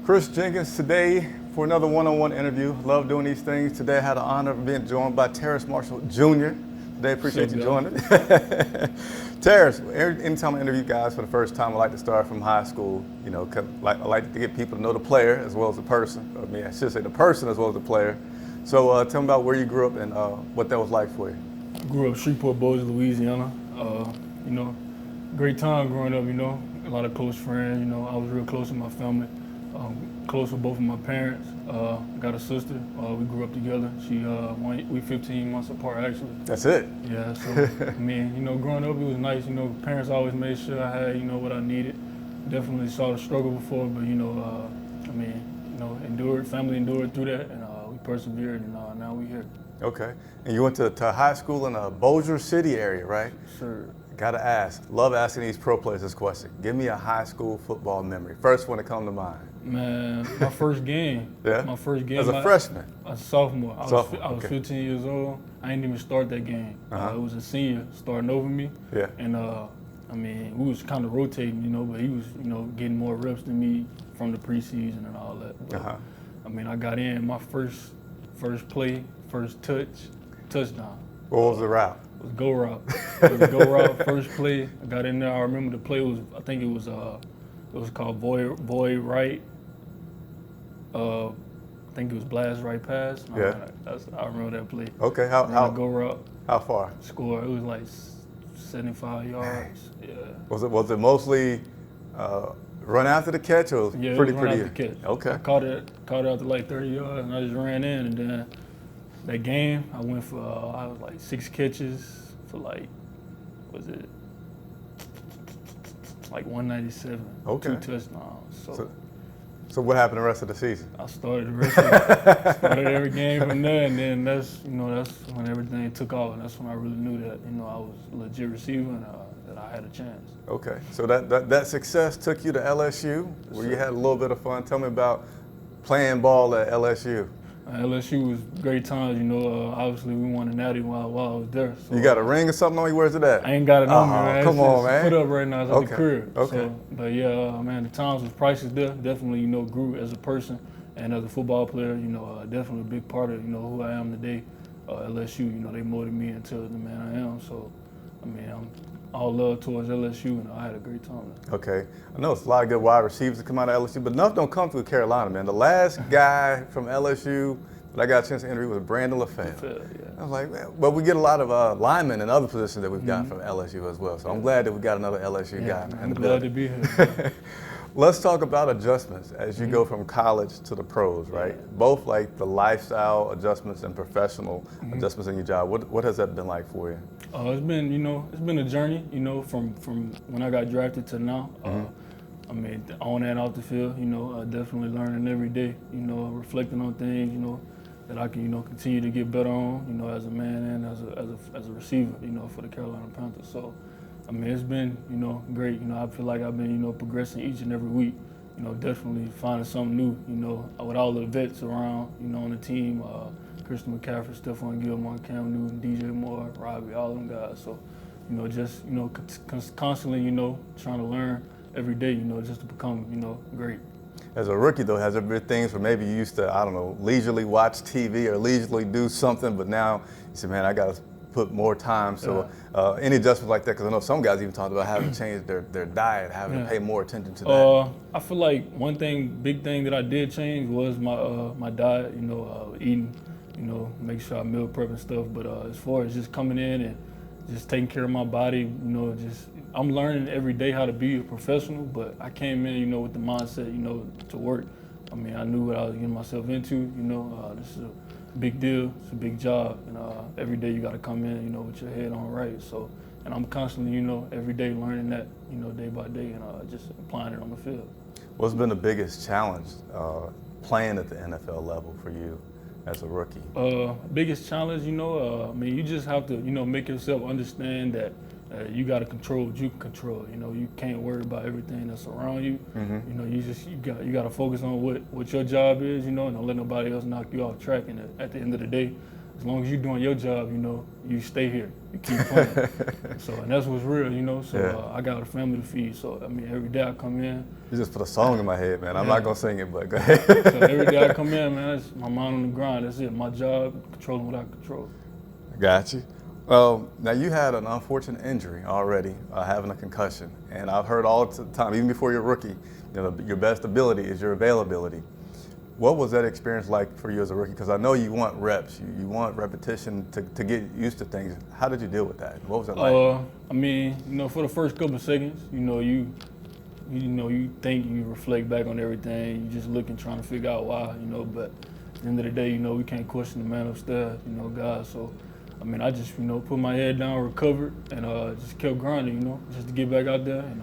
Chris Jenkins today for another one-on-one interview. Love doing these things. Today I had the honor of being joined by Terrace Marshall Jr. Today, appreciate you joining. Terrace, anytime I interview guys for the first time, I like to start from high school. You know, I like to get people to know the player as well as the person. I mean, I should say the person as well as the player. So tell me about where you grew up and what that was like for you. I grew up Shreveport, Bossier, Louisiana. You know, great time growing up, you know, a lot of close friends, you know, I was real close with my family, close with both of my parents. Got a sister, we grew up together. We 15 months apart actually. That's it? Yeah, so I mean, you know, growing up it was nice, you know, parents always made sure I had, you know, what I needed. Definitely saw the struggle before, but you know, I mean, you know, family endured through that, and we persevered, and now we're here. Okay, and you went to high school in the Bossier City area, right? Sure. Gotta ask, love asking these pro players this question. Give me a high school football memory. First one to come to mind. Man, my first game. Yeah? My first game. As a freshman? As a sophomore. I was okay. 15 years old. I didn't even start that game. It was a senior starting over me. Yeah. And I mean, we was kind of rotating, you know, but he was, you know, getting more reps than me from the preseason and all that. But, I mean, I got in my first play, first touchdown. What was the route? It was go route. It was a go route, first play. I got in there. I remember the play was, I think it was called void right. I think it was blast right pass. Yeah. I remember that play. Okay, how go route? How far? Score. It was like 75 yards. Yeah. Was it mostly run after the catch or yeah, pretty? Run after the catch. Okay. I caught it after like 30 yards, and I just ran in, and then that game I went for I was like 6 catches for like, was it like 197? Okay. 2 touchdowns. So what happened the rest of the season? I started the rest of it. Started every game from there, and then that's when everything took off, and that's when I really knew that, you know, I was a legit receiver and that I had a chance. Okay, so that success took you to LSU, where you had a little bit of fun. Tell me about playing ball at LSU. LSU was great times, you know. Obviously, we won a natty while I was there. So you got a ring or something on you? Where's it at? I ain't got it on me, man. Come on, man. Put up right now. It's at the crib. Okay. So, but yeah, man, the times was priceless there. Definitely, you know, grew as a person and as a football player. You know, definitely a big part of, you know, who I am today. LSU, you know, they molded me into the man I am. So, I mean, I'm all love towards LSU, and I had a great time there. Okay. I know it's a lot of good wide receivers that come out of LSU, but enough don't come through Carolina, man. The last guy from LSU that I got a chance to interview was Brandon LaFell. Yeah. I was like, man, but we get a lot of linemen and other positions that we've gotten from LSU as well. So I'm glad that we got another LSU guy. I'm glad to be here. Let's talk about adjustments as you go from college to the pros, right? Both like the lifestyle adjustments and professional adjustments in your job. What has that been like for you? It's been, you know, it's been a journey, you know, from when I got drafted to now. I mean, on and off the field, you know, definitely learning every day, you know, reflecting on things, you know, that I can, you know, continue to get better on, you know, as a man and as a receiver, you know, for the Carolina Panthers. So, I mean, it's been, you know, great. You know, I feel like I've been, you know, progressing each and every week. You know, definitely finding something new, you know, with all the vets around, you know, on the team. Christian McCaffrey, Stephon Gilmore, Cam Newton, DJ Moore, Robbie, all of them guys. So, you know, just, you know, constantly, you know, trying to learn every day, you know, just to become, you know, great. As a rookie, though, has there been things where maybe you used to, I don't know, leisurely watch TV or leisurely do something, but now you say, man, I got to put more time. So any adjustments like that? Because I know some guys even talked about having to change their diet, having to pay more attention to that. I feel like one big thing that I did change was my diet, you know, eating, you know, make sure I meal prep and stuff. But as far as just coming in and just taking care of my body, you know, I'm learning every day how to be a professional, but I came in, you know, with the mindset, you know, to work. I mean, I knew what I was getting myself into, you know, this is a big deal, it's a big job, and every day you got to come in, you know, with your head on right. So, and I'm constantly, you know, every day learning that, you know, day by day, and just applying it on the field. What's been the biggest challenge playing at the NFL level for you as a rookie? Biggest challenge, you know, I mean, you just have to, you know, make yourself understand that you got to control what you can control. You know, you can't worry about everything that's around you. You know, you got to focus on what your job is. You know, and don't let nobody else knock you off track. And at the end of the day, as long as you're doing your job, you know, you stay here, you keep playing. So, and that's what's real, you know. So I got a family to feed. So, I mean, every day I come in. You just put a song in my head, man. I'm not gonna sing it, but go ahead. So every day I come in, man, it's my mind on the grind. That's it. My job, controlling what I control. Got you. Now you had an unfortunate injury already, having a concussion, and I've heard all the time, even before you're a rookie, you know, your best ability is your availability. What was that experience like for you as a rookie? Because I know you want reps, you want repetition to get used to things. How did you deal with that? What was it like? I mean, you know, for the first couple of seconds, you know, you think, you reflect back on everything, you just looking, trying to figure out why, you know. But at the end of the day, you know, we can't question the man upstairs, you know, God. So, I mean, I just, you know, put my head down, recovered, and just kept grinding, you know, just to get back out there and,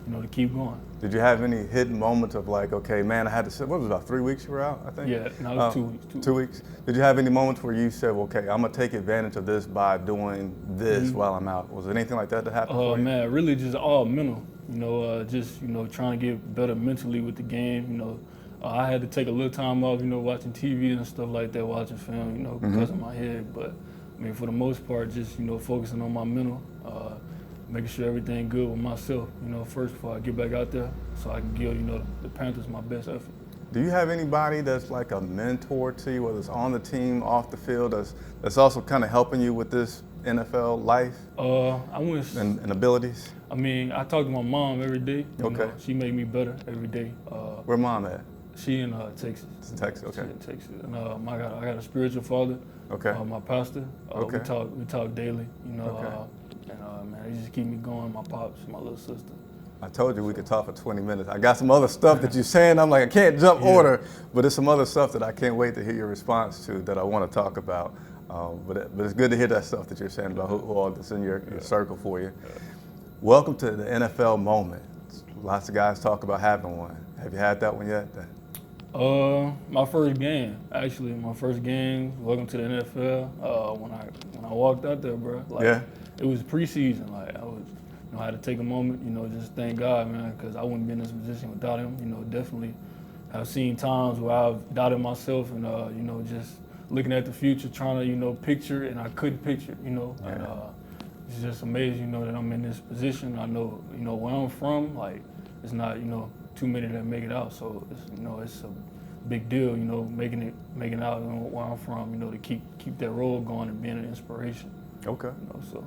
you know, to keep going. Did you have any hidden moments of like, okay, man, I had to sit, what was it, about 3 weeks you were out, I think? Yeah, no, it was 2 weeks. 2 weeks. Did you have any moments where you said, well, okay, I'm gonna take advantage of this by doing this while I'm out? Was there anything like that happened for you? Man, really just all mental, you know, just, you know, trying to get better mentally with the game, you know. I had to take a little time off, you know, watching TV and stuff like that, watching film, you know, because of my head. But, I mean, for the most part, just, you know, focusing on my mental, making sure everything good with myself, you know, first before I get back out there, so I can give, you know, the Panthers my best effort. Do you have anybody that's like a mentor to you, whether it's on the team, off the field, that's also kind of helping you with this NFL life and abilities? I mean, I talk to my mom every day. You Okay. know, she make me better every day. Where mom at? She in Texas. It's in Texas, okay. She in Texas. And I got a spiritual father. Okay. My pastor. Okay. We talk daily, you know. Okay. Man, they just keep me going. My pops, my little sister. I told you we could talk for 20 minutes. I got some other stuff that you're saying. I'm like, I can't jump order, but there's some other stuff that I can't wait to hear your response to that I want to talk about. But it's good to hear that stuff that you're saying about who all that's in your circle for you. Welcome to the NFL moment. Lots of guys talk about having one. Have you had that one yet? My first game, actually, welcome to the NFL. When I walked out there, bro, like, it was preseason. Like, I had to take a moment, you know, just thank God, man, because I wouldn't be in this position without him. You know, definitely I've seen times where I've doubted myself and, you know, just looking at the future, trying to, you know, picture, and I couldn't picture, you know. And it's just amazing, you know, that I'm in this position. I know, you know, where I'm from, like, it's not, you know, too many that make it out. So, it's, you know, it's a big deal, you know, making it out, you know, where I'm from, you know, to keep that road going and being an inspiration. Okay. You know,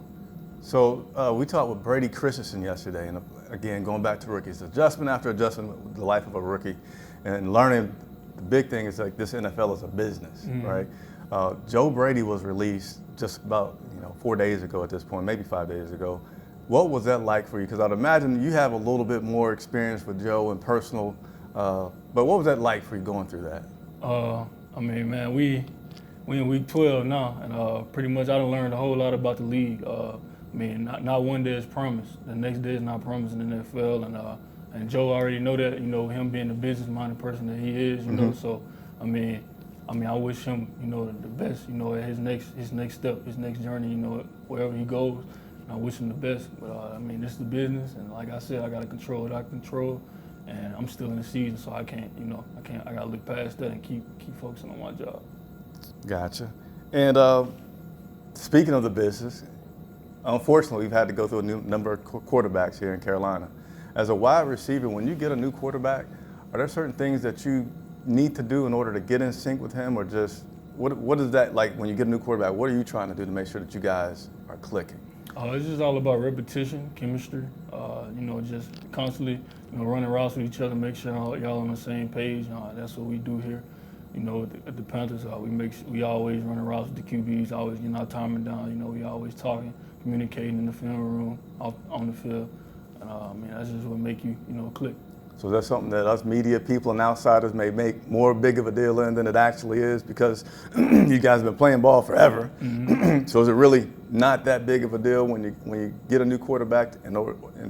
So we talked with Brady Christensen yesterday, and again, going back to rookies, adjustment after adjustment with the life of a rookie, and learning. The big thing is like this NFL is a business, right? Joe Brady was released just about 4 days ago at this point, maybe 5 days ago. What was that like for you? Because I'd imagine you have a little bit more experience with Joe and personal, but what was that like for you going through that? I mean, man, we in week 12 now, and pretty much I done learned a whole lot about the league. I mean, not one day is promised. The next day is not promised in the NFL, and Joe already know that. You know, him being the business-minded person that he is. You know, so I mean, I wish him, you know, the best. You know, at his next step, his next journey. You know, wherever he goes, I wish him the best. But I mean, this is the business, and like I said, I got to control what I control. And I'm still in the season, so I can't. I got to look past that and keep focusing on my job. Gotcha. And speaking of the business, unfortunately, we've had to go through a new number of quarterbacks here in Carolina. As a wide receiver, when you get a new quarterback, are there certain things that you need to do in order to get in sync with him, or just what is that like when you get a new quarterback? What are you trying to do to make sure that you guys are clicking? It's just all about repetition, chemistry. You know, just constantly, you know, running routes with each other, make sure y'all on the same page. That's what we do here. You know, at the Panthers, we always running routes with the QBs, always getting our timing down. You know, we always talking, communicating in the film room, on the field. And I mean, that's just what make you know, click. So that's something that us media people and outsiders may make more big of a deal in than it actually is, because you guys have been playing ball forever. So is it really not that big of a deal when you get a new quarterback in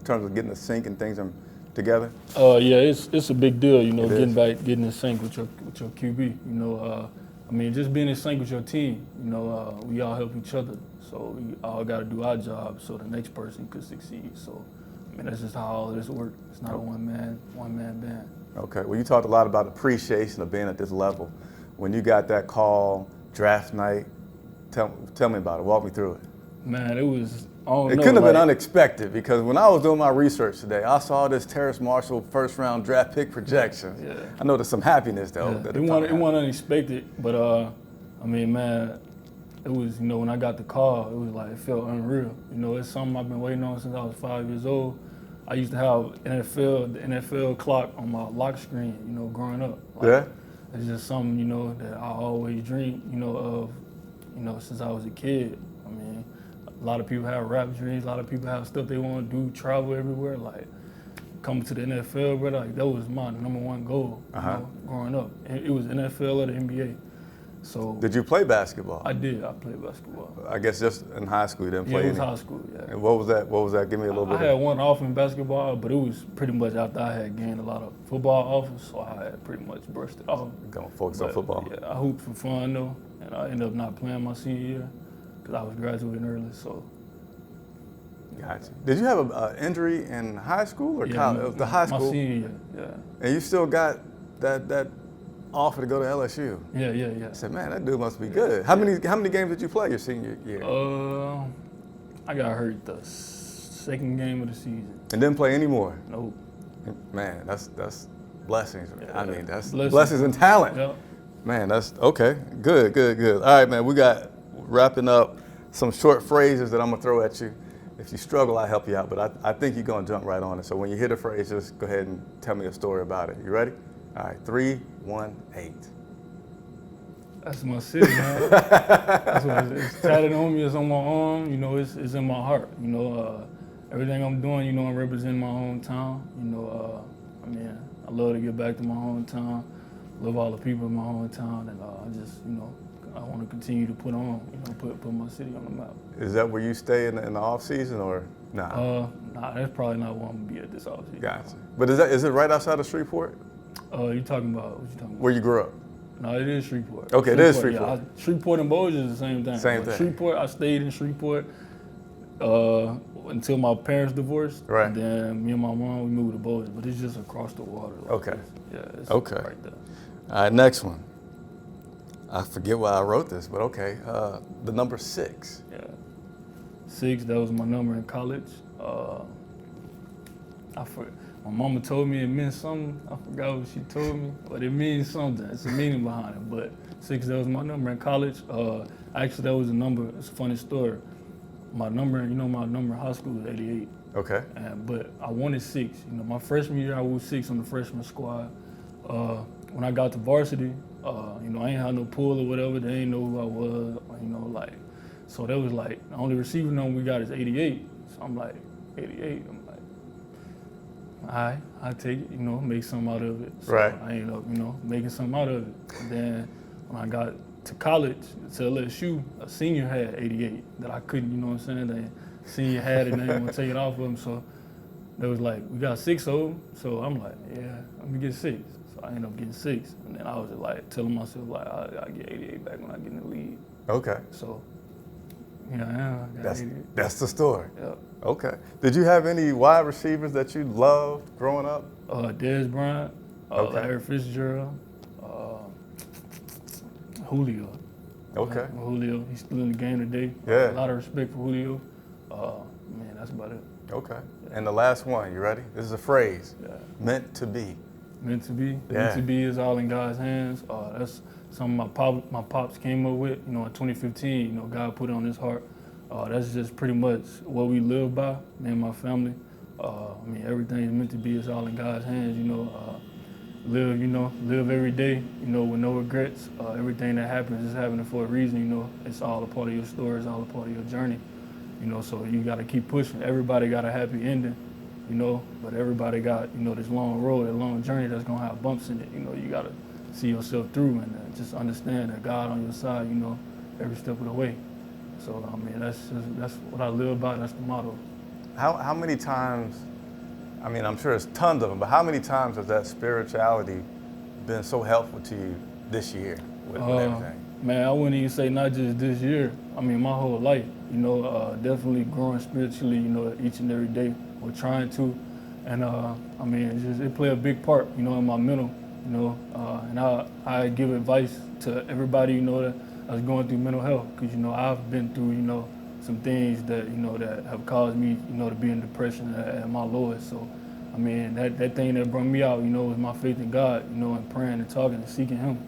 terms of getting the sync and things together? Yeah, it's a big deal. You know, getting in sync with your QB. You know, I mean, just being in sync with your team. You know, we all help each other, so we all got to do our job so the next person could succeed. So, I mean, that's just how all of this works. It's not a one man band. Okay. Well, you talked a lot about appreciation of being at this level. When you got that call draft night. Tell me about it. Walk me through it. Man, it was, I don't It know. couldn't have been like, unexpected because when I was doing my research today, I saw this Terrace Marshall first-round draft pick projections. Yeah. I know there's some happiness though. Yeah, that it wasn't unexpected, but I mean, man, it was, when I got the call, it was like, it felt unreal. It's something I've been waiting on since I was 5 years old. I used to have the NFL clock on my lock screen, growing up. Yeah. It's just something, that I always dreamed, of, since I was a kid. I mean, a lot of people have rap dreams, a lot of people have stuff they want to do, travel everywhere. Like, coming to the NFL, brother, like, that was my number one goal, growing up. It was NFL or the NBA. So Did you play basketball? I did. I played basketball. I guess just in high school you didn't play Yeah, it was any. high school, yeah. And what was that? Give me a little bit. I had one off in basketball, but it was pretty much after I had gained a lot of football offers, so I had pretty much brushed it off. Gonna focus on football. Yeah, I hooped for fun though, and I ended up not playing my senior year because I was graduating early. So. Gotcha. Did you have an injury in high school or college? It was the high school. My senior year, yeah. And you still got that offer to go to LSU. Yeah. I said, man, that dude must be good. How many games did you play your senior year? I got hurt the second game of the season. And didn't play anymore. Nope. Man, that's blessings. Yeah, I mean, that's blessings and talent. Yep. Man, that's okay. Good. All right, man, we got wrapping up some short phrases that I'm gonna throw at you. If you struggle, I'll help you out, but I think you're gonna jump right on it. So when you hear the phrase, just go ahead and tell me a story about it. You ready? All right, 3, 1, 8. That's my city, man. That's what it's tatted on me. It's on my arm. It's in my heart. Everything I'm doing, I'm representing my hometown. I mean, I love to get back to my hometown. Love all the people in my hometown, and I just, I want to continue to put my city on the map. Is that where you stay in the off season or nah? Nah, that's probably not where I'm gonna be at this off season. Gotcha. But is it right outside of Shreveport? You talking about what you talking about? Where you grew up? No, it is Shreveport. Okay, it is Shreveport. Yeah, Shreveport and Bossier is the same thing. Same thing. Shreveport, I stayed in Shreveport until my parents divorced. Right. And then me and my mom, we moved to Bossier, but it's just across the water. Okay. It's okay. right there. All right, next one. I forget why I wrote this, but okay. The number 6. Yeah. 6, that was my number in college. My mama told me it meant something. I forgot what she told me, but it means something. It's a meaning behind it. But 6, that was my number in college. Actually, that was a number. It's a funny story. My number in high school was 88. Okay. But I wanted 6. My freshman year, I was 6 on the freshman squad. When I got to varsity, I ain't had no pull or whatever. They ain't know who I was. So that was like the only receiver number we got is 88. So I'm like, 88. I'm like, all right, I take it. Make something out of it. So right. I ended up, making something out of it. And then when I got to college, to LSU, a senior had 88 that I couldn't. You know what I'm saying? The senior had it, and they didn't want to take it off of him. So they was like, we got 6 of them. So I'm like, yeah, let me get 6. So I ended up getting 6. And then I was just like telling myself, like, I'll get 88 back when I get in the league. Okay. So, yeah, I got 88. That's the story. Yeah. Okay. Did you have any wide receivers that you loved growing up? Dez Bryant, Larry Fitzgerald, Julio. Okay. Julio, he's still in the game today. Yeah. A lot of respect for Julio. Man, that's about it. Okay. And the last one, you ready? This is a phrase. Yeah. Meant to be. Meant to be. Yeah. Meant to be is all in God's hands. That's something my pops came up with. In 2015. God put it on his heart. That's just pretty much what we live by. Me and my family. Everything is meant to be. It's all in God's hands. Live every day. With no regrets. Everything that happens is happening for a reason. It's all a part of your story. It's all a part of your journey. So you got to keep pushing. Everybody got a happy ending. But everybody got, this long road, a long journey that's gonna have bumps in it. You gotta see yourself through and just understand that God on your side, every step of the way. So, that's what I live by, that's the motto. How many times, I'm sure it's tons of them, but how many times has that spirituality been so helpful to you this year with everything? Man, I wouldn't even say not just this year. My whole life, definitely growing spiritually, each and every day. We're trying to, and it play a big part, in my mental, and I give advice to everybody, us going through mental health, because I've been through some things that that have caused me to be in depression at my lowest. So I mean that thing that brought me out was my faith in God, and praying and talking and seeking Him.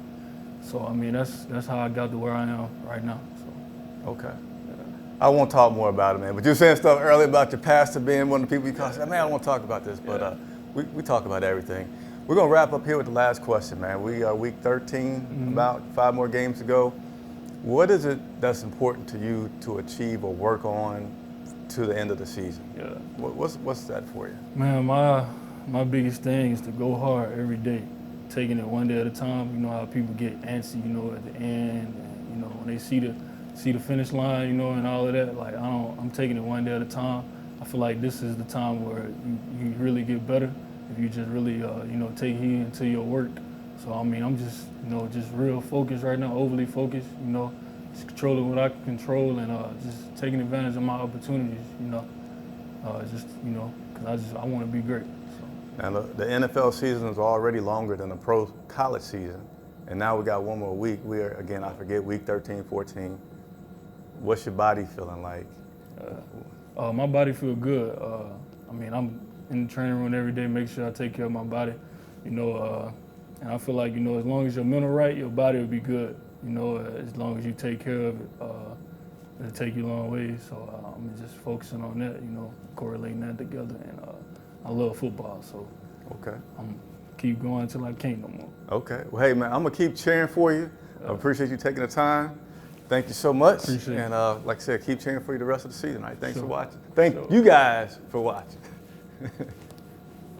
So I mean that's how I got to where I am right now. So okay. I won't talk more about it, man. But you were saying stuff earlier about your pastor being one of the people you call. Man, I don't want to talk about this, but we talk about everything. We're gonna wrap up here with the last question, man. We are week 13, about 5 more games to go. What is it that's important to you to achieve or work on to the end of the season? Yeah. What's that for you? Man, my biggest thing is to go hard every day, taking it one day at a time. You know how people get antsy, at the end, and, when they see the finish line, and all of that. Like I'm taking it one day at a time. I feel like this is the time where you really get better if you just really, take heed into your work. So I mean, I'm just, just real focused right now, overly focused. Just controlling what I can control and just taking advantage of my opportunities. Because I want to be great. So. Now the NFL season is already longer than the pro college season, and now we got one more week. We are, again, I forget, week 13, 14. What's your body feeling like? My body feel good. I mean, I'm in the training room every day, make sure I take care of my body. And I feel like, as long as your mental right, your body will be good. As long as you take care of it, it'll take you a long way. So I'm just focusing on that, correlating that together. And I love football, so okay. I'm keep going until I can't no more. Okay. Well, hey, man, I'm going to keep cheering for you. I appreciate you taking the time. Thank you so much. Appreciate it. And like I said, keep cheering for you the rest of the season. All right, thanks Sure. for watching. Thank you guys for watching.